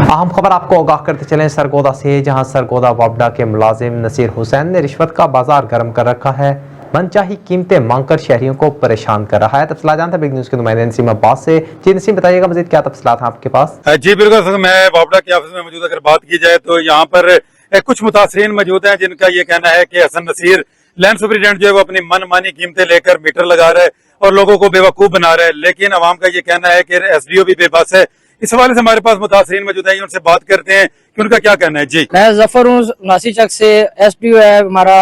अहम खबर आपको आगाह करते चलें सरगोदा से, जहां सरगोदा वापडा के मुलाजिम नसीर हुसैन ने रिश्वत का बाजार गर्म कर रखा है। मनचाही कीमतें मांगकर शहरियों को परेशान कर रहा है। तफसीला जानते हैं बिग न्यूज के नुमाइंदे नसीम अब्बास से। जी नसीम, बताइएगा मजीद क्या तफसीलात हैं आपके पास? जी बिल्कुल, मैं वापडा के ऑफिस में मौजूद। अगर बात की जाए तो यहाँ पर कुछ मुतासरीन मौजूद हैं जिनका ये कहना है कि हसन नसीर लैंड सुपरिटेंडेंट जो है वो अपनी मनमानी कीमतें लेकर मीटर लगा रहा है और लोगों को बेवकूफ बना रहा है। लेकिन अवाम का ये कहना है कि एसडीओ भी बेबस है। इस हवाले से हमारे पास मुतासरीन मौजूद हैं, उनसे बात करते हैं कि उनका क्या कहना है। जी, मैं जफर हूँ नासी चक से। एसडीओ है हमारा,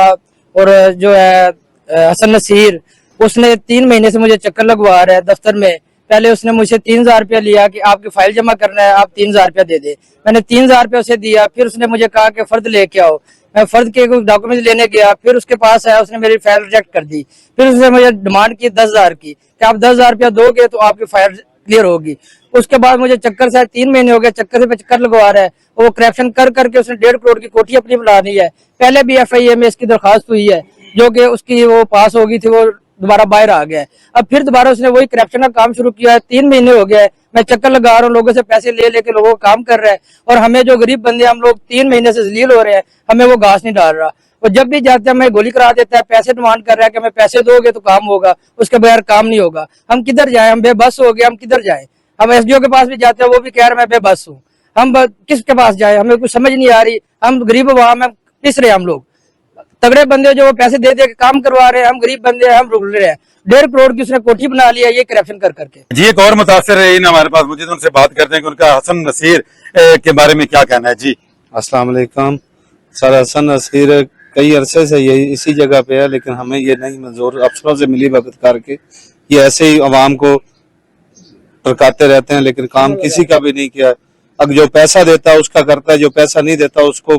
और जो है हसन नसीर, उसने 3 महीने से मुझे चक्कर लगवा रहा है दफ्तर में। पहले उसने मुझसे 3000 रुपया लिया कि आपकी फाइल जमा करना है, आप 3000 रुपया दे दे। मैंने 3000 रुपया उसे दिया। फिर उसने मुझे कहा कि फर्द लेके आओ। मैं फर्द के कुछ डॉक्यूमेंट लेने गया, फिर उसके पास आया, उसने मेरी फाइल रिजेक्ट कर दी। फिर उसने मुझे डिमांड की 10,000 की कि आप 10,000 रुपया दोगे तो आपकी फाइल क्लियर होगी। उसके बाद मुझे चक्कर से 3 महीने हो गए, चक्कर से चक्कर लगवा रहा है। वो करप्शन कर करके उसने 1.5 करोड़ की कोठी अपनी बना ली है। पहले भी FIA में इसकी दरखास्त हुई है, जो कि उसकी वो पास हो गई थी, वो दोबारा बाहर आ गया है। अब फिर दोबारा उसने वही करप्शन का काम शुरू किया है। 3 महीने हो गए, मैं चक्कर लगा रहा हूँ, लोगों से पैसे ले लेके लोगों को काम कर रहा है। और हमें जो गरीब बंदे, हम लोग 3 महीने से जलील हो रहे हैं, हमें वो घास नहीं डाल रहा। और जब भी जाते हैं हमें गोली करा देता है, पैसे डिमांड कर रहा है कि हमें पैसे दोगे तो काम होगा, उसके बगैर काम नहीं होगा। हम किधर जाएं? हम बेबस हो गए, हम किधर जाएं? हम SDO के पास भी जाते हैं, वो भी कह रहे मैं बेबस हूँ। हम किसके पास जाएं? हमें कुछ समझ नहीं आ रही। हम गरीब अवाम में पिस रहे हैं। हम लोग तगड़े बंदे जो पैसे दे दे के काम करवा रहे हैं, हम गरीब बंदे हैं, हम रुक रहे हैं। 1.5 करोड़ की उसने कोठी बना लिया ये करप्शन कर करके। जी, एक और मुतासर है हमारे पास मौजूद, उनसे बात करते हैं कि उनका हसन नसीर के बारे में क्या कहना है। जी, अस्सलाम वालेकुम सर। हसन नसीर कई अरसे से ये इसी जगह पे है, लेकिन हमें ये नहीं मंजूर। अफसरों से मिली भगत करके ये ऐसे ही अवाम को टरकाते रहते हैं, लेकिन काम किसी का भी नहीं किया। अब जो पैसा देता है उसका करता है, जो पैसा नहीं देता उसको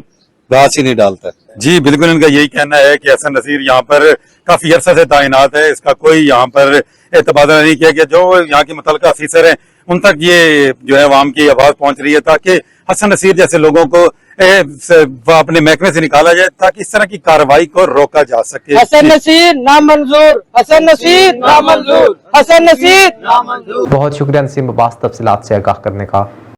घास ही नहीं डालता। जी बिल्कुल, इनका यही कहना है कि हसन नसीर यहाँ पर काफी अरसा से तैनात है। इसका कोई यहाँ पर तबादला नहीं किया गया। जो यहाँ के मुतलका अफसर हैं उन तक ये जो है अवाम की आवाज पहुंच रही है, ताकि हसन नसीर जैसे लोगों को अपने महकमे से निकाला जाए, ताकि इस तरह की कार्रवाई को रोका जा सके। हसन नसीर नामंजूर, हसन नसीर नामंजूर, हसन नसीर नामंजूर। बहुत शुक्रिया नसीम अब्बास तफसीलात से आगाह करने का।